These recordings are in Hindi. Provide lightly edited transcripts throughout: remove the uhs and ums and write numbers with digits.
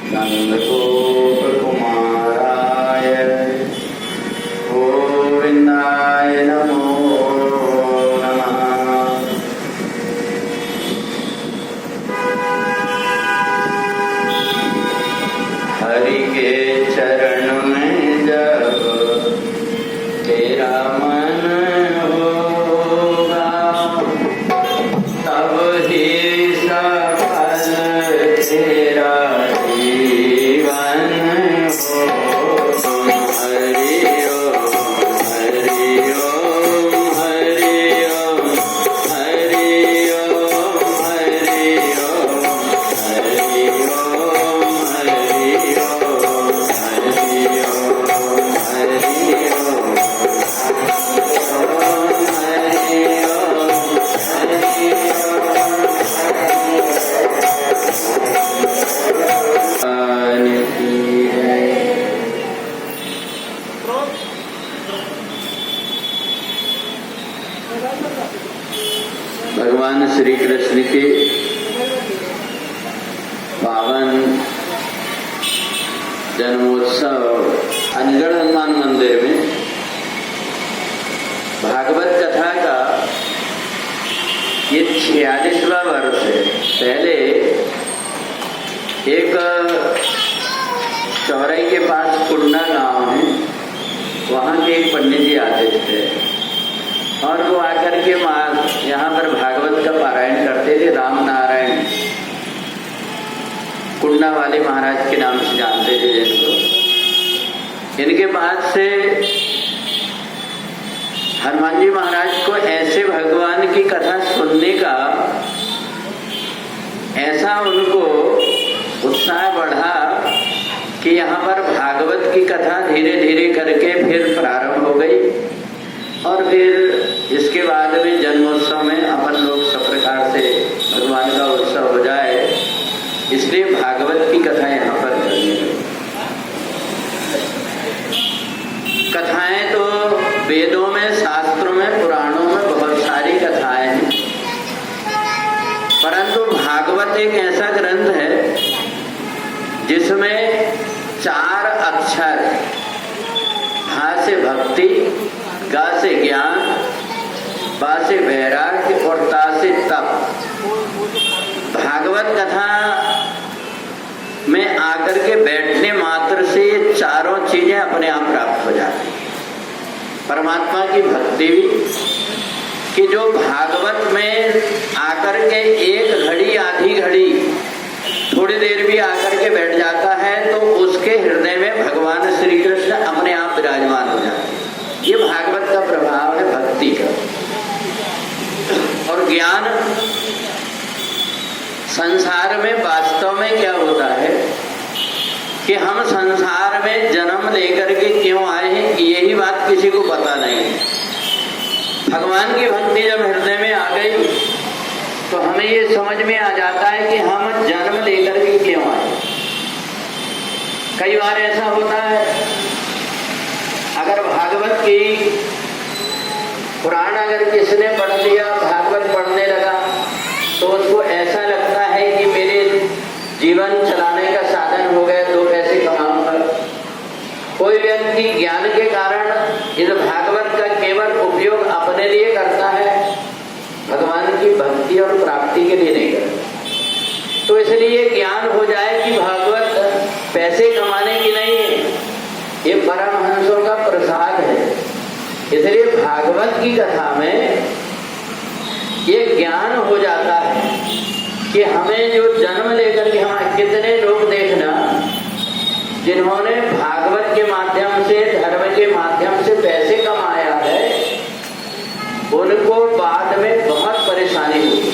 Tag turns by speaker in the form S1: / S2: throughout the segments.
S1: नंदगोपकुमाराय गोविंदाय नमो नमः। हरि के चरण में जब तेरा मन होगा तब ही सफल तेरा जीवन हो। हरि ओम हरि ओम हरि ओम हरि ओम हरि ओम हरि ओम हरि ओम हरि ओम हरि ओम भगवान श्री कृष्ण के पावन जन्मोत्सव अनगढ़ हनुमान मंदिर में भागवत कथा का ये 46वां वर्ष है। पहले एक चौराई के पास कुंडा गांव है, वहाँ के एक पंडित जी आते थे और वो आकर के यहाँ पर भागवत का पारायण करते थे। राम नारायण कुंडा वाले महाराज के नाम से जानते थे जिनको। इनके बाद से हनुमान जी महाराज को ऐसे भगवान की कथा सुनने का ऐसा उनको उत्साह बढ़ा कि यहाँ पर भागवत की कथा धीरे धीरे करके फिर प्रारंभ हो गई। और फिर इसके बाद में जन्मोत्सव में अपन लोग सब प्रकार से भगवान का उत्सव हो जाए, इसलिए भागवत की कथा यहाँ पर करनी है। कथाएं तो वेदों में, शास्त्रों में, पुराणों में बहुत सारी कथाएं हैं, परंतु भागवत एक ऐसा ग्रंथ है जिसमें 4 अक्षर, भा से भक्ति, गा से ज्ञान, बा से वैराग्य और ता से तप। भागवत कथा में आकर के बैठने मात्र से ये चारों चीजें अपने आप प्राप्त हो जाती हैं। परमात्मा की भक्ति भी कि जो भागवत में आकर के एक घड़ी, आधी घड़ी, थोड़ी देर भी आकर के बैठ जाता है तो उसके हृदय में भगवान श्री कृष्ण अपने आप विराजमान हो जाते हैं। ये भागवत का प्रभाव है भक्ति का। और ज्ञान, संसार में वास्तव में क्या होता है कि हम संसार में जन्म लेकर के क्यों आए हैं, यही बात किसी को पता नहीं है। भगवान की भक्ति जब हृदय में आ गई तो हमें ये समझ में आ जाता है कि हम जन्म लेकर के क्यों आए। कई बार ऐसा होता है, अगर भागवत की पुराण अगर किसने पढ़ लिया, भागवत पढ़ने लगा, तो उसको ऐसा लगता है कि मेरे जीवन चलाने का साधन हो गया, 2 पैसे कमाऊंगा। कोई व्यक्ति ज्ञान के कारण इस भागवत का केवल उपयोग अपने लिए करता है, भगवान की भक्ति और प्राप्ति के लिए नहीं करता। तो इसलिए ज्ञान हो जाए कि भागवत पैसे कमाने की नहीं है, ये परमहंसों का प्रसाद है। इसलिए भागवत की कथा में ये ज्ञान हो जाता है कि हमें जो जन्म लेकर के, हम कितने लोग देखना जिन्होंने भागवत के माध्यम से, धर्म के माध्यम से पैसे कमाया है, उनको बाद में बहुत परेशानी हुई।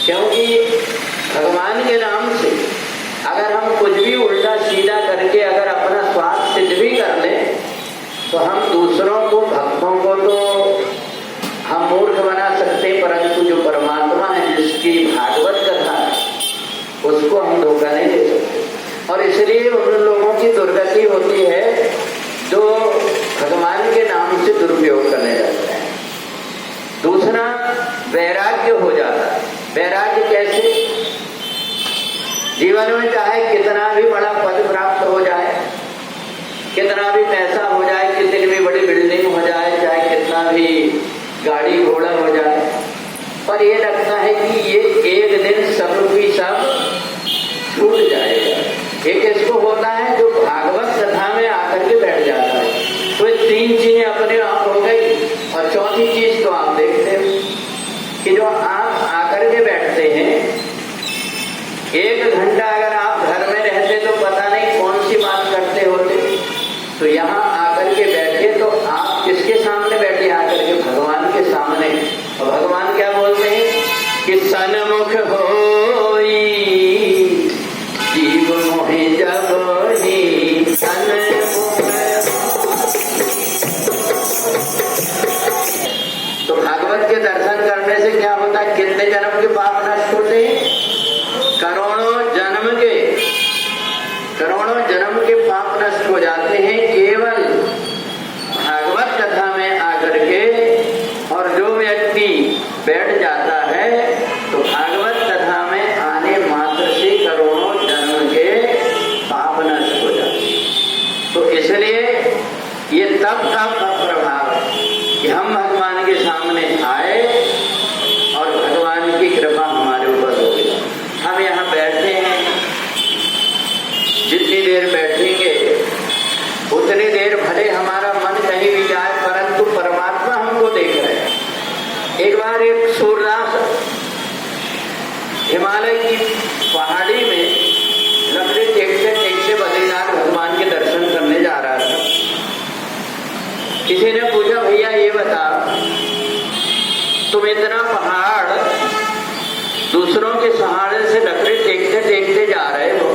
S1: क्योंकि भगवान के नाम से अगर हम कुछ भी उल्टा सीधा करके अगर अपना स्वार्थ सिद्ध भी कर लें तो हम दूसरों को, भक्तों को तो हम मूर्ख बना सकते हैं, परंतु जो परमात्मा है जिसकी भागवत कथा है उसको हम धोखा नहीं दे सकते। और इसलिए उन लोगों की दुर्गति होती है जो भगवान के नाम से दुरुपयोग करने लगते हैं। वैराग्य हो जाता है। वैराग्य कैसे? जीवन में चाहे कितना भी बड़ा पद प्राप्त हो जाए, कितना भी पैसा हो जाए, कितनी भी बड़ी बिल्डिंग हो जाए, चाहे कितना भी गाड़ी घोड़ा हो जाए, पर ये लगता है कि ये एक दिन सब की सब छूट जाएगा। एक इसको होता है जो भागवत कथा में आकर के बैठ जाता है, तो ये तीन चीजें अपने आप हो गई। और चौथी चीज तो आप देखते हो कि जो आप आकर के बैठते हैं, 1 घंटा अगर आप घर में रहते तो पता नहीं कौन सी बात करते होते, तो यहाँ आकर के बैठे तो आप किसके सामने बैठे? आकर के भगवान के सामने। और भगवान क्या बोलते हैं कि सन्मुख होई जीव मोहि जब ही सन्मुख। तो भागवत के दर्शन करने से क्या होता है? कितने जन्म के पाप नष्ट होते हैं? करोड़ों जन्म के पाप नष्ट हो जाते हैं केवल भागवत कथा में आकर के। और जो व्यक्ति बैठ जाता है तो भागवत कथा में आने मात्र से करोड़ों जन्म के पाप नष्ट हो जाते हैं। तो इसलिए ये तब का प्रभाव है कि हम भगवान के सामने आए और भगवान की कृपा हमारे ऊपर हो गई। हम यहाँ बैठे हैं, जितनी देर बैठेंगे उतनी देर भले हमारा मन कहीं भी जाए, परंतु परमात्मा हमको देख रहे हैं। एक बार एक सूरदास हिमालय की पहाड़ी में लकड़ी टेकते टेकते बद्रीनाथ भगवान के दर्शन करने जा रहा था। किसी ने पूछा, भैया ये बता, तुम इतना पहाड़ दूसरों के सहारे से लकड़ी टेकते टेकते जा रहे हो,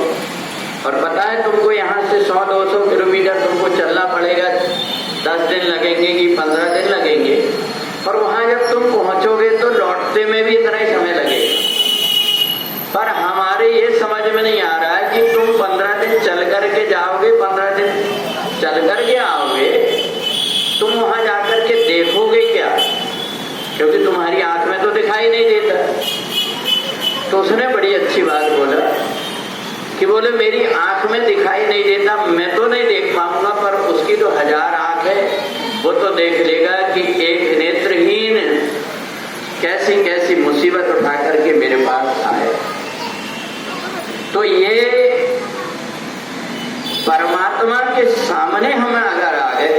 S1: और पता है तुमको यहाँ से 100-200 किलोमीटर तुमको चलना पड़ेगा, 10 दिन लगेंगे कि 15 दिन लगेंगे, और वहां जब तुम पहुंचोगे तो लौटते में भी इतना ही समय लगेगा। पर हमारे ये समझ में नहीं आ रहा है कि तुम 15 दिन चल करके जाओगे, 15 दिन चल करके आओगे, तुम वहां जाकर के देखोगे क्या? क्योंकि तुम्हारी आंख में तो दिखाई नहीं देता। तो उसने बड़ी अच्छी बात बोला कि बोले मेरी आंख में दिखाई नहीं देता, मैं तो नहीं देख पाऊंगा, पर उसकी तो 1000 आंख है, वो तो देख लेगा कि एक नेत्रहीन कैसी कैसी मुसीबत उठा करके मेरे पास आए। तो ये परमात्मा के सामने हम अगर आ गए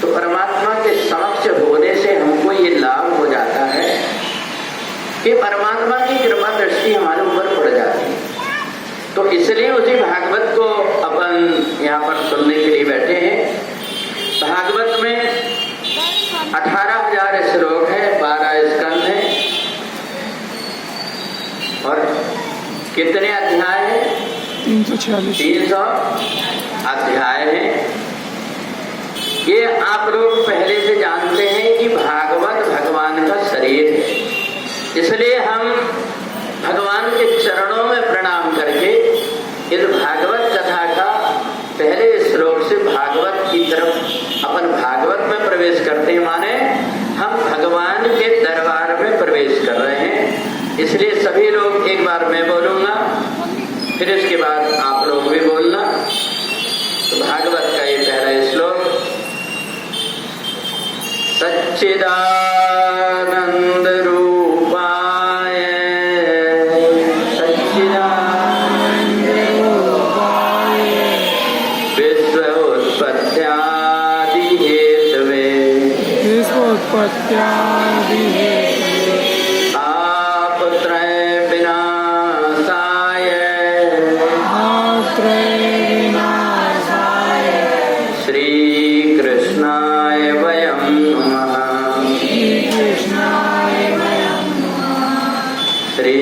S1: तो परमात्मा के समक्ष होने से हमको ये लाभ हो जाता है कि परमात्मा की कृपा दृष्टि हमारे ऊपर पड़ जाती है। तो इसलिए उसी भागवत को अपन यहाँ पर सुनने के लिए बैठे हैं। भागवत में 18,000 श्लोक है, 12 स्कंद है, और कितने अध्याय है? 300 अध्याय है। ये आप लोग पहले से जानते हैं कि भागवत भगवान का शरीर है, इसलिए हम भगवान के चरणों में प्रणाम करके इस भागवत कथा का पहले श्लोक से भागवत की तरफ अपन भागवत में प्रवेश करते हैं, माने हम भगवान के दरबार में प्रवेश कर रहे हैं। इसलिए सभी लोग, एक बार मैं बोलूंगा, फिर इसके बाद आप लोग भी बोलना। तो भागवत का ये पहला श्लोक, सच्चिदानंद रूपाय सच्चिदानंद रूपाय विश्वोत्पत्त्यादि हेतवे तापत्रय विनाशाय श्री कृष्णाय वयं नमः। श्री